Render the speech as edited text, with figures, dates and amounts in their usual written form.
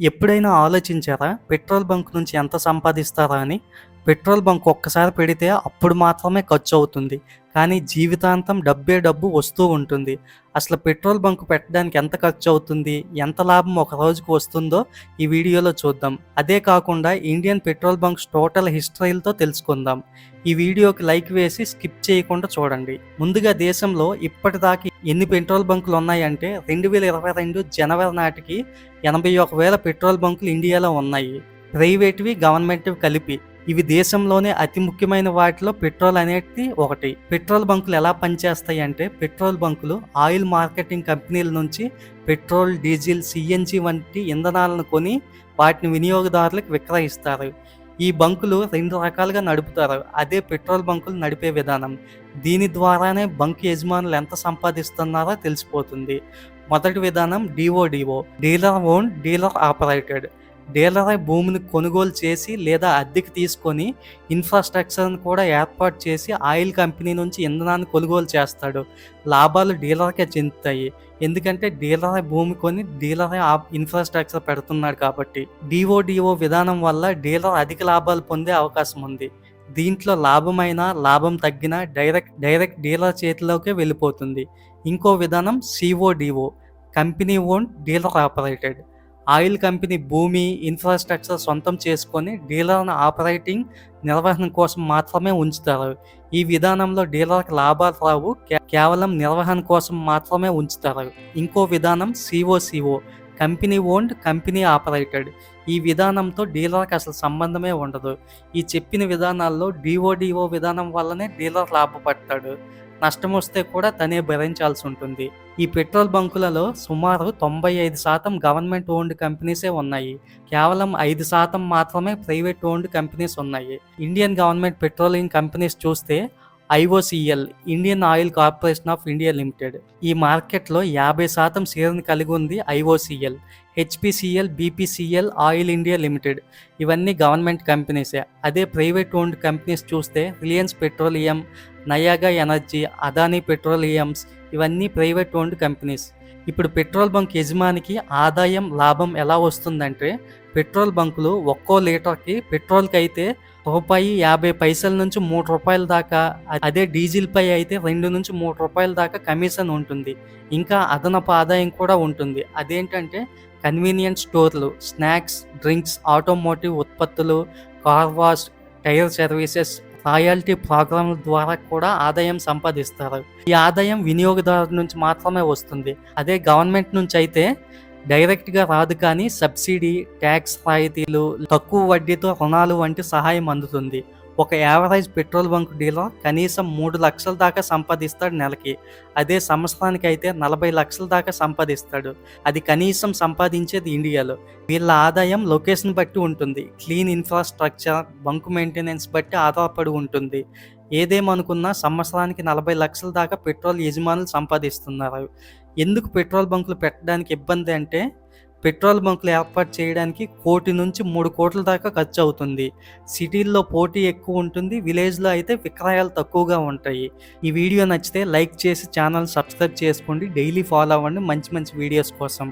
ఎప్పుడైనా ఆలోచించారా? Petrol bunk నుంచి ఎంత సంపాదిస్తారా అని? పెట్రోల్ బంక్ ఒక్కసారి పెడితే అప్పుడు మాత్రమే ఖర్చవుతుంది. కానీ జీవితాంతం డబ్బే డబ్బు వస్తూ ఉంటుంది. అసలు పెట్రోల్ బంక్ పెట్టడానికి ఎంత ఖర్చవుతుంది? ఎంత లాభం ఒక రోజుకి వస్తుందో ఈ వీడియోలో చూద్దాం. అదే కాకుండా ఇండియన్ పెట్రోల్ బంక్స్ టోటల్ హిస్టరీలతో తెలుసుకుందాం. ఈ వీడియోకి లైక్ వేసి స్కిప్ చేయకుండా చూడండి. ముందుగా దేశంలో ఇప్పటిదాకా ఎన్ని పెట్రోల్ బంకులు ఉన్నాయంటే 2022 జనవరి నాటికి 81,000 పెట్రోల్ బంకులు ఇండియాలో ఉన్నాయి. ప్రైవేట్వి, గవర్నమెంట్వి కలిపి. ఇవి దేశంలోనే అతి ముఖ్యమైన వాటిలో పెట్రోల్ అనేది ఒకటి. పెట్రోల్ బంకులు ఎలా పనిచేస్తాయి అంటే, పెట్రోల్ బంకులు ఆయిల్ మార్కెటింగ్ కంపెనీల నుంచి పెట్రోల్, డీజిల్, సిఎన్జి వంటి ఇంధనాలను కొని వాటిని వినియోగదారులకు విక్రయిస్తారు. ఈ బంకులు 2 రకాలుగా నడుపుతారు. అదే పెట్రోల్ బంకులు నడిపే విధానం. దీని ద్వారానే బంక్ యజమానులు ఎంత సంపాదిస్తున్నారో తెలిసిపోతుంది. మొదటి విధానం డిఓడిఓ, డీలర్ ఓన్ డీలర్ ఆపరేటెడ్. డీలరే భూమిని కొనుగోలు చేసి లేదా అద్దెకి తీసుకొని ఇన్ఫ్రాస్ట్రక్చర్ని కూడా ఏర్పాటు చేసి ఆయిల్ కంపెనీ నుంచి ఇంధనాన్ని కొనుగోలు చేస్తాడు. లాభాలు డీలర్కే చెందుతాయి. ఎందుకంటే డీలరే భూమి కొని డీలరే ఆ ఇన్ఫ్రాస్ట్రక్చర్ పెడుతున్నాడు కాబట్టి. డిఓడిఓ విధానం వల్ల డీలర్ అధిక లాభాలు పొందే అవకాశం ఉంది. దీంట్లో లాభమైనా లాభం తగ్గినా డైరెక్ట్ డీలర్ చేతిలోకే వెళ్ళిపోతుంది. ఇంకో విధానం CODO, company own dealer operated. Oil company భూమి, ఇన్ఫ్రాస్ట్రక్చర్ సొంతం చేసుకొని డీలర్ను ఆపరేటింగ్, నిర్వహణ కోసం మాత్రమే ఉంచుతారు. ఈ విధానంలో డీలర్కి లాభాలు రావు, కేవలం నిర్వహణ కోసం మాత్రమే ఉంచుతారు. ఇంకో విధానం సిఓసిఓ, కంపెనీ ఓన్డ్ కంపెనీ ఆపరేటెడ్. ఈ విధానంతో డీలర్కి అసలు సంబంధమే ఉండదు. ఈ చెప్పిన విధానాల్లో డిఓడిఓ విధానం వల్లనే డీలర్ లాభపడతాడు. నష్టం వస్తే కూడా తనే భరించాల్సి ఉంటుంది. ఈ పెట్రోల్ బంకులలో సుమారు 95% గవర్నమెంట్ ఓన్డ్ కంపెనీసే ఉన్నాయి. కేవలం 5% మాత్రమే ప్రైవేట్ ఓన్డ్ కంపెనీస్ ఉన్నాయి. ఇండియన్ గవర్నమెంట్ పెట్రోలియం కంపెనీస్ చూస్తే IOCL, Indian oil corporation of India limited. ఈ మార్కెట్లో 50% షేర్ని కలిగి ఉంది IOCL. HPCL, BPCL, oil India limited ఇవన్నీ గవర్నమెంట్ కంపెనీసే. అదే ప్రైవేట్ ఓన్డ్ కంపెనీస్ చూస్తే రిలయన్స్ పెట్రోలియం, నయాగా ఎనర్జీ, అదానీ పెట్రోలియమ్స్ ఇవన్నీ ప్రైవేట్ ఓన్డ్ కంపెనీస్. ఇప్పుడు పెట్రోల్ బంక్ యజమానికి ఆదాయం, లాభం ఎలా వస్తుందంటే, పెట్రోల్ బంకులు ఒక్కో లీటర్కి పెట్రోల్కి అయితే ₹1.50 నుంచి ₹3 దాకా, అదే డీజిల్పై అయితే ₹2 నుంచి ₹3 దాకా కమిషన్ ఉంటుంది. ఇంకా అదనపు ఆదాయం కూడా ఉంటుంది. అదేంటంటే కన్వీనియన్స్ స్టోర్లు, స్నాక్స్, డ్రింక్స్, ఆటోమోటివ్ ఉత్పత్తులు, car wash, tyre services, royalty ప్రోగ్రాంల ద్వారా కూడా ఆదాయం సంపాదిస్తారు. ఈ ఆదాయం వినియోగదారు నుంచి మాత్రమే వస్తుంది. అదే గవర్నమెంట్ నుంచి అయితే డైరెక్ట్గా రాదు, కానీ సబ్సిడీ, ట్యాక్స్ రాయితీలు, తక్కువ వడ్డీతో రుణాలు వంటి సహాయం అందుతుంది. ఒక యావరేజ్ పెట్రోల్ బంక్ డీలర్ కనీసం 3 లక్షల దాకా సంపాదిస్తాడు నెలకి. అదే సంవత్సరానికి అయితే 40 లక్షల దాకా సంపాదిస్తాడు. అది కనీసం సంపాదించేది ఇండియాలో. వీళ్ళ ఆదాయం లొకేషన్ బట్టి ఉంటుంది. క్లీన్ ఇన్ఫ్రాస్ట్రక్చర్, బంక్ మెయింటెనెన్స్ బట్టి ఆధారపడి ఉంటుంది. ఏదేమనుకున్నా సంవత్సరానికి 40 లక్షల దాకా పెట్రోల్ యజమానులు సంపాదిస్తున్నారు. ఎందుకు పెట్రోల్ బంకులు పెట్టడానికి ఇబ్బంది అంటే, పెట్రోల్ బంకులు ఏర్పాటు చేయడానికి 1 కోటి నుంచి 3 కోట్ల దాకా ఖర్చు అవుతుంది. సిటీల్లో పోటీ ఎక్కువ ఉంటుంది, విలేజ్లో అయితే విక్రయాలు తక్కువగా ఉంటాయి. ఈ వీడియో నచ్చితే లైక్ చేసి ఛానల్ సబ్స్క్రైబ్ చేసుకోండి. డైలీ ఫాలో అవ్వండి మంచి మంచి వీడియోస్ కోసం.